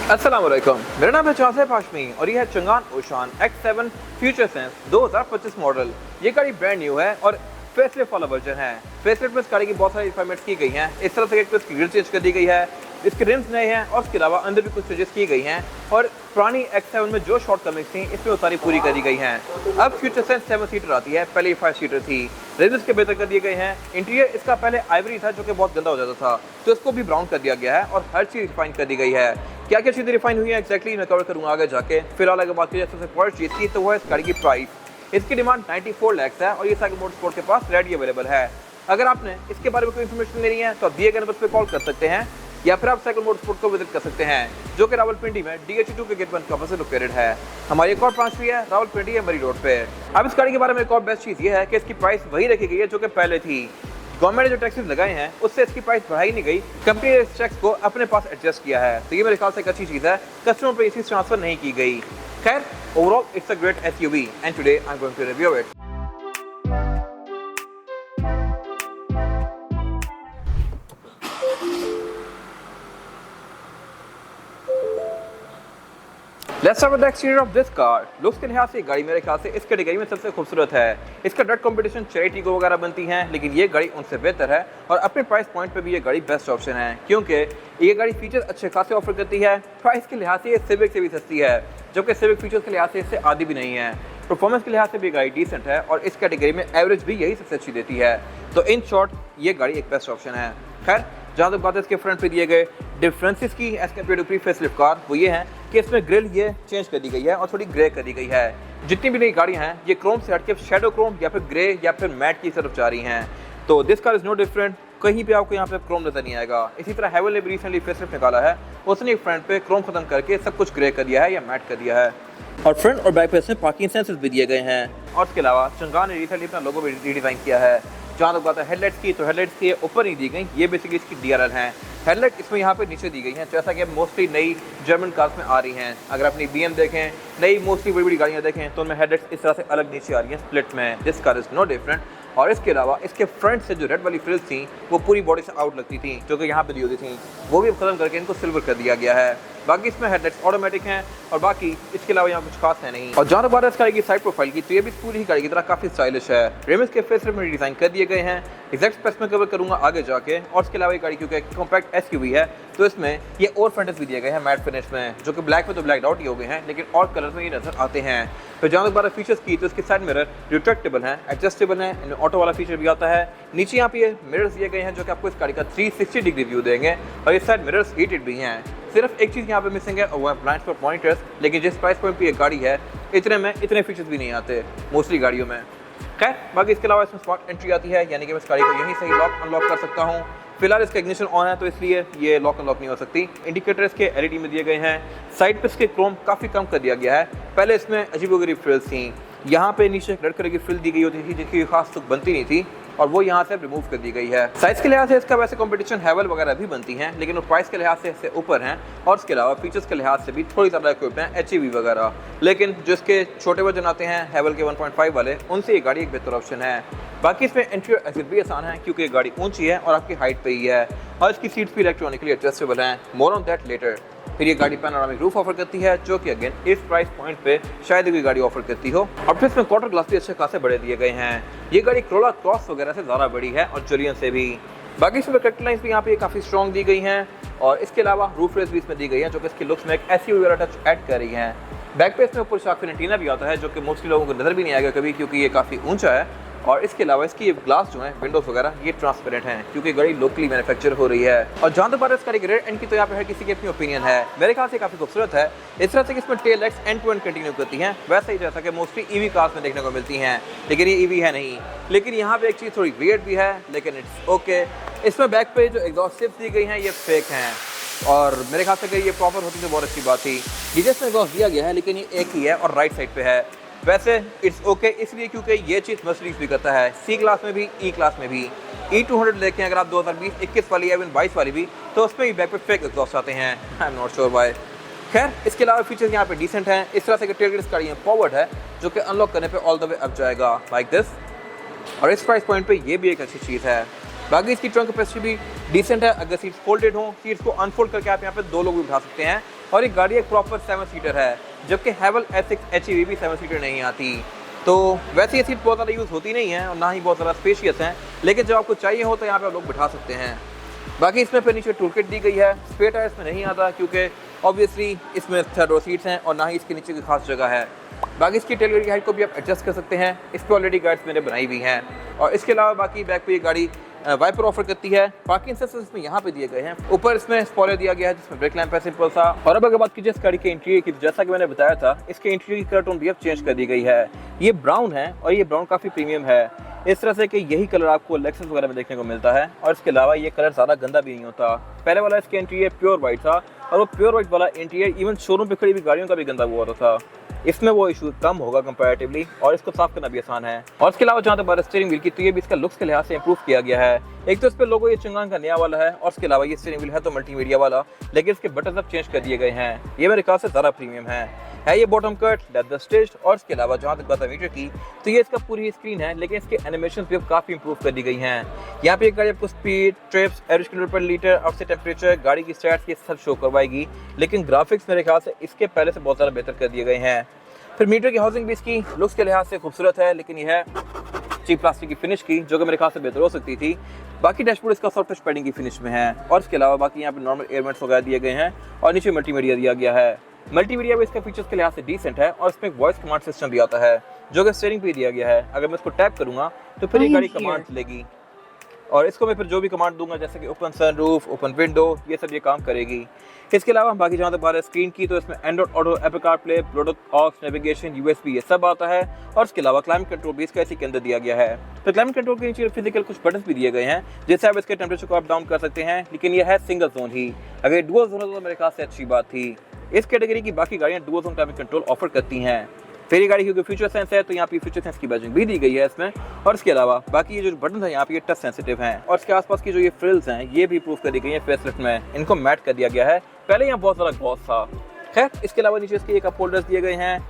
अस्सलाम वालेकुम, मेरा नाम है चासेफ हाशमी और ये है Changan ओशान X7 future sense 2025 model. ये गाड़ी ब्रांड न्यू है और फेसलिफ्ट वाला वर्जन है। फेसलिफ्ट में इस गाड़ी की बहुत सारी रिफाइनमेंट्स की गई हैं। इस तरह से एक तो इसकी ग्रिल चेंज कर दी गई है, इसके रिम्स नए हैं और उसके अलावा अंदर भी कुछ चेंजेस की गई हैं और पुरानी X7 में जो शॉर्टकमिंग्स थी इसमें वो सारी पूरी कर दी गई हैं। अब फ्यूचर सेंस 7 सीटर आती है, पहले 5 सीटर थी। रिम्स के बेहतर कर दिए गए हैं। इंटीरियर इसका पहले आइवरी था जो कि बहुत गंदा हो जाता था, तो इसको भी ब्राउन कर दिया गया है और हर चीज़ रिफाइन कर दी गई है। क्या क्या चीज़ें रिफाइन हुई है एक्जैक्टली मैं कवर करूँगा आगे जाके। फिलहाल अगर बात की जाए सबसे फर्स्ट चीज़ की तो वो है इस गाड़ी की प्राइस। इसकी डिमांड 94 लाख है और ये साइकिल मोटरस्पोर्ट के पास रेडी अवेलेबल है। अगर आपने इसके बारे में कोई इन्फॉर्मेशन लेनी है तो आप दिए गए नंबर पर कॉल कर सकते हैं या फिर आप साइकिल मोटरस्पोर्ट को विजिट कर सकते हैं जो कि रावलपिंडी में DH2 के गेट 1 के ऑपोजिट लोकेटेड है। हमारी एक और ब्रांच भी है रावलपिंडी मरी रोड पे। अब इस गाड़ी के बारे में एक और बेस्ट चीज़ ये है कि इसकी प्राइस वही रखी गई है जो कि पहले थी। गवर्नमेंट ने जो टैक्सेस लगाए हैं उससे इसकी प्राइस बढ़ाई नहीं गई, कंपनी ने इस टैक्स को अपने पास एडजस्ट किया है, तो ये मेरे ख्याल से एक अच्छी चीज़ है। कस्टमर पर इसी ट्रांसफर नहीं की गई। खैर overall it's a great SUV and today I am going to review it. Let's start with the exterior of this car. Looks के लिहाज से गाड़ी मेरे ख्याल से इस कैटेगरी में सबसे खूबसूरत है। इसका डायरेक्ट कंपटीशन चेरी टीगो वगैरह बनती हैं, लेकिन ये गाड़ी उनसे बेहतर है और अपने प्राइस पॉइंट पे भी ये गाड़ी बेस्ट ऑप्शन है क्योंकि ये गाड़ी फीचर्स अच्छे खासे ऑफर करती है। प्राइस के लिहाज से ये सिविक से भी सस्ती है, जबकि सिविक फीचर्स के लिहाज से इससे आधी भी नहीं है। परफॉर्मेंस के लिहाज से भी गाड़ी डिसेंट है और इस कैटेगरी में एवरेज भी यही सबसे अच्छी देती है। तो इन शॉर्ट ये गाड़ी एक बेस्ट ऑप्शन है। खैर जहाँ तक बात है इसके फ्रंट पे दिए गए डिफरेंसेस की as compare to pre facelift car, वो ये है कि इसमें ग्रिल ये चेंज कर दी गई है और थोड़ी ग्रे कर दी गई है। जितनी भी नई गाड़ियाँ हैं ये क्रोम से हटके शेडो क्रोम या फिर ग्रे या फिर मैट की तरफ जा रही हैं। तो this car is no different, कहीं पे आपको यहाँ पे क्रोम नजर नहीं आएगा। इसी तरह हैवल ने भी रिसेंटली फेसलिफ्ट निकाला है, उसने फ्रंट पे क्रोम खत्म करके सब कुछ ग्रे कर दिया है या मैट कर दिया है और फ्रंट और बैक पे इसमें पार्किंग सेंसर्स भी दिए गए हैं। और इसके अलावा चंगान ने रिसेंटली अपना लोगो भी रीडिज़ाइन किया है। जहाँ तक बात है हेडलाइट्स की, तो हेडलाइट्स के ऊपर नहीं दी गई, ये बेसिकली इसकी DRL हैं। हेडलाइट इसमें यहाँ पे नीचे दी गई हैं, जैसा कि अब मोस्टली नई जर्मन कार्स में आ रही हैं। अगर अपनी BM देखें, नई मोस्टली बड़ी बड़ी गाड़ियाँ देखें तो उनमें हेडलाइट्स इस तरह से अलग नीचे आ रही हैं स्प्लिट में। This car is no different. और इसके अलावा इसके फ्रंट से जो रेड वाली फ्रिल्स थी वो पूरी बॉडी से आउट लगती थी जो कि यहाँ पे दी होती थी, वो भी खत्म करके इनको सिल्वर कर दिया गया है। बाकी इसमें हेडलाइट्स ऑटोमेटिक हैं और बाकी इसके अलावा यहाँ कुछ खास है नहीं। और जहाँ तक बात है इस गाड़ी की साइड प्रोफाइल की, तो ये भी पूरी ही गाड़ी की तरह काफ़ी स्टाइलिश है। रिम्स के फेस में डिज़ाइन कर दिए गए हैं, एग्जैक्ट स्पेक्स में कवर करूँगा आगे जाके। और इसके अलावा ये गाड़ी क्योंकि कॉम्पैक्ट SUV है तो इसमें ये और फ्रंट्स भी दिए गए हैं मैट फिनिश में, जो कि ब्लैक में तो ब्लैक आउट ही हो गए हैं लेकिन और कलर में ये नजर आते हैं। तो जहाँ तक बात है फीचर्स की, तो इसके साइड मिरर रिट्रैक्टेबल हैं, एडजस्टेबल हैं, इनमें ऑटो वाला फीचर भी आता है। नीचे यहाँ पे ये मिरर्स दिए गए हैं जो कि आपको इस गाड़ी का 360 डिग्री व्यू देंगे और ये साइड मिरर्स हीटेड भी हैं। सिर्फ एक चीज़ यहाँ पे मिसिंग है और वो है ब्लाइंड स्पॉट पॉइंटर्स, लेकिन जिस प्राइस पॉइंट पे ये गाड़ी है इतने में इतने फीचर्स भी नहीं आते मोस्टली गाड़ियों में। खैर बाकी इसके अलावा इसमें स्मार्ट एंट्री आती है, यानी कि मैं इस गाड़ी को यहीं से ही लॉक अनलॉक कर सकता हूँ। फिलहाल इसका इग्निशन ऑन है तो इसलिए ये लॉक अनलॉक नहीं हो सकती। इंडिकेटर्स के LED में दिए गए हैं। साइड पे इसके क्रोम काफ़ी कम कर दिया गया है। पहले इसमें अजीबोगरीब फ्रिल्स थी, यहाँ पे नीचे रेड कलर की फ्रिल दी गई होती थी जिसकी खास लुक बनती नहीं थी और वो यहाँ से रिमूव कर दी गई है। साइज के लिहाज से इसका वैसे कंपटीशन हैवल वगैरह भी बनती हैं, लेकिन वो प्राइस के लिहाज से इससे ऊपर हैं और इसके अलावा फीचर्स के लिहाज से भी थोड़ी ज़्यादा इक्विप्ड हैं HEV वगैरह। लेकिन जो इसके छोटे वर्जन आते हैं हैवल के 1.5 वाले, उनसे ये गाड़ी एक बेहतर ऑप्शन है। बाकी इसमें एंट्री और एग्जिट भी आसान है क्योंकि ये गाड़ी ऊंची है और आपकी हाइट पे ही है और इसकी सीट्स भी इलेक्ट्रॉनिकली एडजस्टेबल हैं। More on that later. फिर ये गाड़ी पैनोरामिक रूफ ऑफर करती है जो कि अगेन इस प्राइस पॉइंट पे शायद कोई गाड़ी ऑफर करती हो। और फिर इसमें क्वार्टर ग्लास भी अच्छे खासे बड़े दिए गए हैं। ये गाड़ी Corolla क्रॉस वगैरह से ज़्यादा बड़ी है और जुलियन से भी। बाकी इसमें कट लाइन्स भी यहाँ पे काफ़ी स्ट्रॉन्ग दी गई हैं और इसके अलावा रूफ रेस भी इसमें दी गई है जो कि इसके लुक्स में एक SUV वाला टच ऐड कर रही है। बैक पे इसमें ऊपर शार्क फिन एंटीना भी आता है जो कि मोस्टली लोगों को नज़र भी नहीं आएगा कभी क्योंकि ये काफ़ी ऊंचा है। और इसके अलावा इसकी ग्लास जो है विंडोज वगैरह ये ट्रांसपेरेंट हैं क्योंकि गाड़ी लोकली मैन्युफैक्चर हो रही है। और जहाँ तक बात है इस गाड़ी के रेयर एंड की, तो यहाँ पे हर किसी की अपनी ओपिनियन है। मेरे ख्याल से काफ़ी खूबसूरत है। इस तरह से कि इसमें tail lights end to end continue करती हैं, वैसे ही जैसा कि मोस्टली EV कार्स में देखने को मिलती हैं, लेकिन ये EV है नहीं। लेकिन यहाँ पे एक चीज़ थोड़ी वियर्ड भी है लेकिन इट्स ओके। इसमें बैक पे जो एग्जॉस्ट टिप्स दी गई हैं ये फेक हैं और मेरे ख्याल से अगर ये प्रॉपर होती तो बहुत अच्छी बात थी। ये जिसमें एग्जॉस्ट दिया गया है लेकिन ये एक ही है और राइट साइड पे है। वैसे इट्स ओके इसलिए क्योंकि ये चीज़ मर्सिडीज भी करता है, C क्लास में भी E क्लास में भी। E200 देखें अगर आप 2020-21 वाली या 22 वाली भी, तो उसमें भी बैक पे फेक एग्जॉस्ट आते हैं। I am not sure why. खैर इसके अलावा फीचर्स यहाँ पे डिसेंट हैं। इस तरह से टेलगेट इस गाड़ी में फॉरवर्ड है जो कि अनलॉक करने पे ऑल द वे अप जाएगा लाइक दिस और इस प्राइस पॉइंट पे ये भी एक अच्छी चीज़ है। बाकी इसकी ट्रंक कैपेसिटी भी डिसेंट है। अगर सीट्स फोल्डेड हो, सीट्स को अनफोल्ड करके आप यहाँ पे 2 लोग भी उठा सकते हैं और ये गाड़ी एक प्रॉपर 7 सीटर है, जबकि हैवल S6 HEV भी 7 सीटर नहीं आती। तो वैसे ये सीट बहुत ज़्यादा यूज़ होती नहीं है और ना ही बहुत ज़्यादा स्पेशियस हैं, लेकिन जब आपको चाहिए हो तो यहाँ पे आप लोग बिठा सकते हैं। बाकी इसमें फिर नीचे टूल किट दी गई है। स्पेयर टायर इसमें नहीं आता क्योंकि ऑब्वियसली इसमें थर्ड रो सीट्स हैं और ना ही इसके नीचे की खास जगह है। बाकी इसकी टेलगेट की हाइट को भी आप एडजस्ट कर सकते हैं, इस पर ऑलरेडी गाइड्स मैंने बनाई हुई हैं। और इसके अलावा बाकी बैक पे ये गाड़ी वाइपर ऑफर करती है। पार्किंग सेंसर्स इसमें यहाँ पे दिए गए हैं। ऊपर इसमें स्पॉइलर दिया गया है जिसमें ब्रेक लैंप है सिंपल सा। और अब अगर बात कीजिए इस गाड़ी के इंटीरियर की, तो जैसा कि मैंने बताया था इसके इंटीरियर की कलर टोन भी अब चेंज कर दी गई है। ये ब्राउन है और ये ब्राउन काफ़ी प्रीमियम है, इस तरह से कि यही कलर आपको लेक्सस वगैरह में देखने को मिलता है। और इसके अलावा ये कलर ज़्यादा गंदा भी नहीं होता। पहले वाला इसके इंटीरियर प्योर वाइट था और वो प्योर वाइट वाला इंटीरियर इवन शोरूम पे खड़ी हुई गाड़ियों का भी गंदा हुआ था। इसमें वो इशू कम होगा कंपैरेटिवली और इसको साफ करना भी आसान है। और इसके अलावा जहाँ तक बात स्टीयरिंग व्हील की, तो ये भी इसका लुक्स के लिहाज से इंप्रूव किया गया है। एक तो इस पर लोगो ये चंगान का नया वाला है और इसके अलावा ये स्टीयरिंग व्हील है तो मल्टीमीडिया वाला, लेकिन इसके बटन अब चेंज कर दिए गए हैं। ये मेरे ख्याल से ज़्यादा प्रीमियम है ये बॉटम कट लेदर स्टिच्ड। और इसके अलावा जहाँ तक बात है मीटर की, तो ये इसका पूरी स्क्रीन है, लेकिन इसके एनिमेशन भी अब काफ़ी इंप्रूव कर दी गई हैं। यहाँ पे एक गाड़ी आपको स्पीड, ट्रिप्स, एवरेज किलोमीटर पर लीटर, आउटसाइड टेम्परेचर, गाड़ी की स्टैट्स ये सब शो करवाएगी, लेकिन ग्राफिक्स मेरे ख्याल से इसके पहले से बहुत ज़्यादा बेहतर कर दिए गए हैं। फिर मीटर की हाउसिंग भी इसकी लुक्स के लिहाज से खूबसूरत है, लेकिन यह है चीप प्लास्टिक की फिनिश की, जो कि मेरे ख्याल से बेहतर हो सकती थी। बाकी डैशबोर्ड इसका सॉफ्ट टच पैडिंग की फिनिश में है। और इसके अलावा बाकी यहाँ पे नॉर्मल एयरमेंट्स वगैरह दिए गए हैं और नीचे मल्टीमीडिया दिया गया है। मल्टीमीडिया भी इसका फीचर्स के लिहाज से डिसेंट है और इसमें एक वॉइस कमांड सिस्टम भी आता है, जो कि स्टीयरिंग पे दिया गया है। अगर मैं इसको टैप करूँगा तो फिर ये गाड़ी कमांड लेगी और इसको मैं फिर जो भी कमांड दूंगा, जैसे कि ओपन सनरूफ, ओपन विंडो, ये सब ये काम करेगी। इसके अलावा बाकी जहाँ तक बात है स्क्रीन की, तो इसमें Android Auto, Apple CarPlay, Bluetooth, aux, navigation, USB ये सब आता है। और इसके अलावा क्लाइमेट कंट्रोल भी इसका इसी के अंदर दिया गया है। तो क्लाइमेट कंट्रोल के नीचे फिजिकल कुछ बटन भी दिए गए हैं, जिससे आप इसके टेम्परेचर को अप डाउन कर सकते हैं, लेकिन यह है सिंगल जोन ही। अगर डुअल जोन हो तो मेरे ख्याल से अच्छी बात थी। इस कैटेगरी की बाकी गाड़ियाँ dual zone climate control offer करती हैं। फिर ये गाड़ी क्योंकि फ्यूचर सेंस है तो यहाँ पे फ्यूचर सेंस की बैजिंग भी दी गई है इसमें। और इसके अलावा बाकी ये जो बटन है यहाँ पे ये टच सेंसिटिव हैं और इसके आसपास की जो ये फ्रिल्स हैं ये भी प्रूफ कर दी गई है फेसलिफ्ट में, इनको मैट कर दिया गया है। पहले यहाँ बहुत सारा ग्लॉस था। खैर इसके अलावा नीचे इसके कप होल्डर्स दिए गए हैं,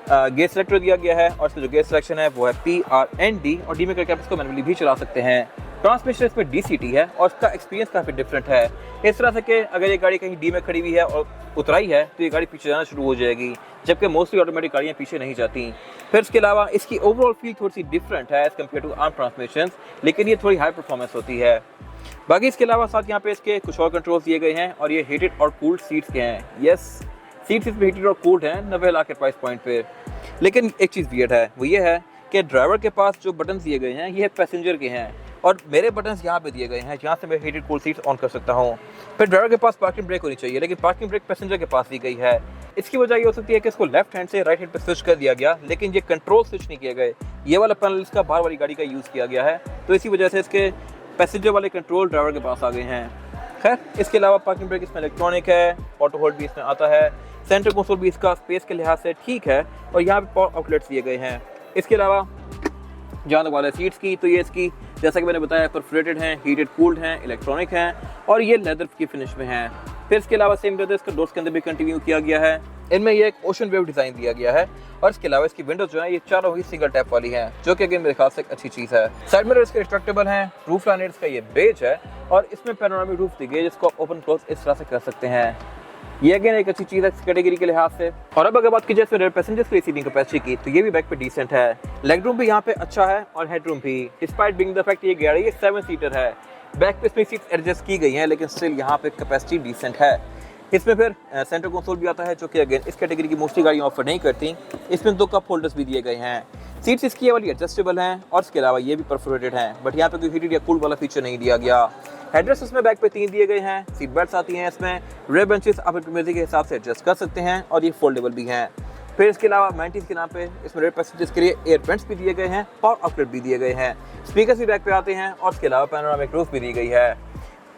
गेट सेलेक्टर दिया गया है और इसमें जो गेट सिलेक्शन है वो है PRND और डी में करके आप इसको मैनुअली भी चला सकते हैं। ट्रांसमिशन इसमें DCT है और इसका एक्सपीरियंस काफ़ी डिफरेंट है, इस तरह से कि अगर ये गाड़ी कहीं डी में खड़ी हुई है और उतराई है तो ये गाड़ी पीछे जाना शुरू हो जाएगी, जबकि मोस्टली ऑटोमेटिक गाड़ियाँ पीछे नहीं जाती। फिर इसके अलावा इसकी ओवरऑल फील थोड़ी सी डिफरेंट है as compare to arm transmission, लेकिन ये थोड़ी हाई परफॉर्मेंस होती है। बाकी इसके अलावा साथ यहाँ पे इसके कुछ और कंट्रोल्स दिए गए हैं और ये हीटेड और कूल्ड सीट्स के हैं। यस, सीट्स इसमें हीटेड और कूल्ड हैं 90 लाख के प्राइस पॉइंट पे। लेकिन एक चीज़ वियर्ड है, वो ये है कि ड्राइवर के पास जो बटन दिए गए हैं ये पैसेंजर के हैं और मेरे बटन्स यहाँ पे दिए गए हैं जहाँ से मैं हीटेड कूल सीट्स ऑन कर सकता हूँ। फिर ड्राइवर के पास पार्किंग ब्रेक होनी चाहिए, लेकिन पार्किंग ब्रेक पैसेंजर के पास दी गई है। इसकी वजह ये हो सकती है कि इसको लेफ्ट हैंड से राइट हैंड पे स्विच कर दिया गया, लेकिन ये कंट्रोल स्विच नहीं किए गए। ये वाला पैनल इसका बाहर वाली गाड़ी का यूज़ किया गया है, तो इसी वजह से इसके पैसेंजर वाले कंट्रोल ड्राइवर के पास आ गए हैं। खैर इसके अलावा पार्किंग ब्रेक इसमें इलेक्ट्रॉनिक है, ऑटो होल्ड भी इसमें आता है, सेंटर कंसोल भी इसका स्पेस के लिहाज से ठीक है और यहाँ पे पावर आउटलेट्स दिए गए हैं। इसके अलावा जहाँ तक वाले सीट्स की, तो ये इसकी जैसा कि मैंने बताया परफोरेटेड हैं, हीटेड कूल्ड हैं, इलेक्ट्रॉनिक हैं और ये लेदर की फिनिश में हैं। फिर इसके अलावा सेम लेदर इसका डोर्स के अंदर भी कंटिन्यू किया गया है। इनमें ये एक ओशन वेव डिज़ाइन दिया गया है और इसके अलावा इसकी विंडोज जो है ये चारों ही सिंगल टैप वाली हैं, जो कि अगेन मेरे ख्याल से एक अच्छी चीज़ है। साइड मिरर इसके रिट्रैक्टेबल हैं, रूफ लाइनर इसका ये बेज है और इसमें पैनोरामिक रूफ दी गई है जिसको आप ओपन क्लोज इस तरह से कर सकते हैं। ये अगेन एक अच्छी चीज़ है इस कैटेगरी के लिहाज से। और अब अगर बात की जाए पैसेंजर्स की सीटिंग कैपेसिटी की, तो ये भी बैक पे डिसेंट है। लेग रूम भी यहाँ पे अच्छा है और हेड रूम भी, डिस्पाइट बीइंग द फैक्ट ये गाड़ी 7 सीटर है। बैक पे इसमें सीट्स एडजस्ट की गई हैं, लेकिन स्टिल यहाँ पे कैपेसिटी डिसेंट है। इसमें फिर सेंटर कंसोल भी आता है, जो कि अगेन इस कैटेगरी की मोस्टली गाड़ियाँ ऑफर नहीं करती। इसमें 2 कप होल्डर्स भी दिए गए हैं। सीट्स इसकी वाली एडजस्टेबल हैं और इसके अलावा ये भी परफोरेटेड हैं, बट यहाँ पे कोई हीटेड या कूल वाला फीचर नहीं दिया गया। हेडरेस्ट इसमें बैक पे 3 दिए गए हैं, सीट बेल्ट्स आती हैं इसमें, रेयर बेंचेस आप अपनी मर्जी के हिसाब से एडजस्ट कर सकते हैं और ये फोल्डेबल भी हैं। फिर इसके अलावा मेंटीज के नाम पे इसमें रेयर पैसेंजर्स के लिए एयर वेंट्स भी दिए गए हैं, पावर आउटलेट भी दिए गए हैं, स्पीकर्स भी बैक पे आते हैं और इसके अलावा पैनोरामिक रूफ भी दी गई है।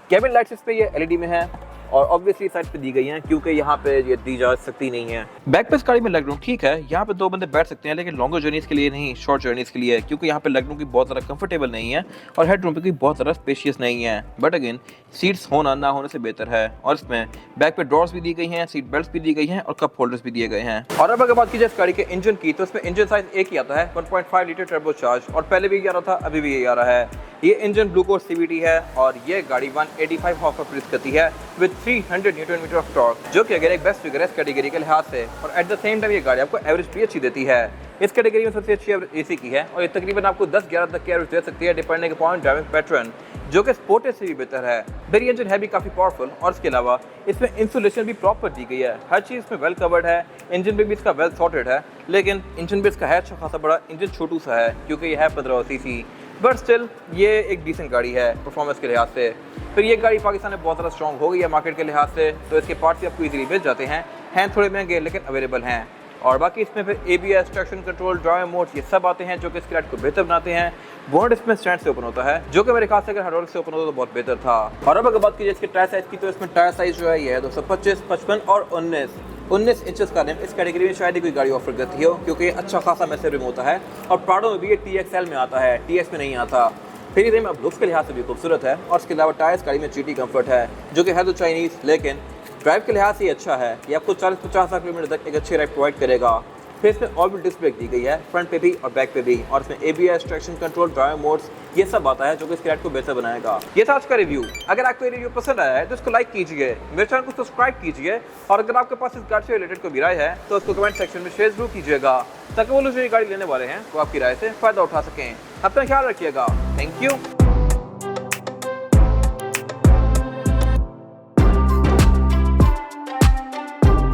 केबिन लाइट्स इस पे ये LED में है और ऑब्वियसली साइड पे दी गई हैं क्योंकि यहाँ पे ये दी जा सकती नहीं है। बैक पे इस गाड़ी में लेग रूम ठीक है, यहाँ पे 2 बंदे बैठ सकते हैं, लेकिन लॉन्गर जर्नीज के लिए नहीं, शॉर्ट जर्नीज के लिए, क्योंकि यहाँ पे लेग रूम की बहुत ज़्यादा कंफर्टेबल नहीं है और हेड रूम पे कोई बहुत ज़्यादा स्पेशियस नहीं है। बट अगेन सीट्स होना ना होने से बेहतर है और इसमें बैक पे ड्रॉर्स भी दी गई हैं, सीट बेल्ट्स भी दी गई हैं और कप होल्डर्स भी दिए गए हैं। और अब अगर बात की जाए इस गाड़ी के इंजन की, तो इसमें इंजन साइज एक ही आता है, 1.5 लीटर टर्बो चार्ज, और पहले भी यही आ रहा था, अभी भी यही आ रहा है। ये इंजन ब्लू कोर CVT है और ये गाड़ी 185 हॉर्स पावर प्रोड्यूस करती है with 300 newton metre of torque, जो कि अगर एक बेस्ट फिगर है इस कैटेगरी के लिहाज से। और एट द सेम टाइम ये गाड़ी आपको एवरेज भी अच्छी देती है। इस कैटेगरी में सबसे अच्छी एवरेज AC की है और ये तकरीबन आपको 10-11 तक की एवरेज दे सकती है डिपेंडिंग अपॉन ड्राइविंग पैटर्न, जो कि स्पोर्टेज से भी बेहतर है। फिर ये इंजन है भी काफ़ी पावरफुल और इसके अलावा इसमें इंसुलेशन भी प्रॉपर दी गई है, हर चीज़ इसमें वेल कवर्ड है। इंजन भी इसका वेल सॉर्टेड है, लेकिन इंजन भी इसका है अच्छा खासा बड़ा, इंजन छोटू सा है क्योंकि ये है 15 cc, बट स्टिल ये एक डिसेंट गाड़ी है परफॉर्मेंस के लिहाज से। फिर ये गाड़ी पाकिस्तान में बहुत ज़्यादा स्ट्रॉन्ग हो गई है मार्केट के लिहाज से, तो इसके पार्ट्स भी आपको इजीली मिल जाते हैं थोड़े महंगे लेकिन अवेलेबल हैं। और बाकी इसमें फिर ABS, traction control, drive mode ये सब आते हैं जो कि इसकी राइड को बेहतर बनाते हैं। बोनट इसमें स्टैंड से ओपन होता है, जो कि मेरे ख्याल से अगर हाइड्रोलिक से ओपन होता तो बहुत बेहतर था। और अब अगर बात कीजिए इसके टायर साइज़ की, तो इसमें टायर साइज़ जो है ये है 225, 55 और 19 इंचेस का रिम इस कैटेगरी में शायद ही कोई गाड़ी ऑफर करती हो, क्योंकि अच्छा खासा मैसिव रिम होता है। और प्राडो में भी ये TXL में आता है, TS में नहीं आता। फिर ये रिम अब लुक्स के लिहाज से भी खूबसूरत है और इसके अलावा टायर्स गाड़ी में GT कम्फर्ट है, जो कि है तो चाइनीज़, लेकिन ड्राइव के लिहाज से ये अच्छा है। ये आपको 40-50 किलोमीटर तक एक अच्छी राइड प्रोवाइड करेगा। फिर इसमें ऑलरेडी डिस्क ब्रेक दी गई है, फ्रंट पे भी और बैक पे भी, और इसमें ABS, traction control, drive modes ये सब आता है जो कि इस राइड को बेहतर बनाएगा। ये था आज का रिव्यू। अगर आपको ये रिव्यू पसंद आया है तो इसको लाइक कीजिए, मेरे चैनल को सब्सक्राइब कीजिए, और अगर आपके पास इस गाड़ी से रिलेटेड कोई भी राय है तो उसको कमेंट सेक्शन में शेयर जरूर कीजिएगा, ताकि वो लोग जो ये गाड़ी लेने वाले हैं वो आपकी राय से फ़ायदा उठा सकें। अपना ख्याल रखिएगा। Thank you.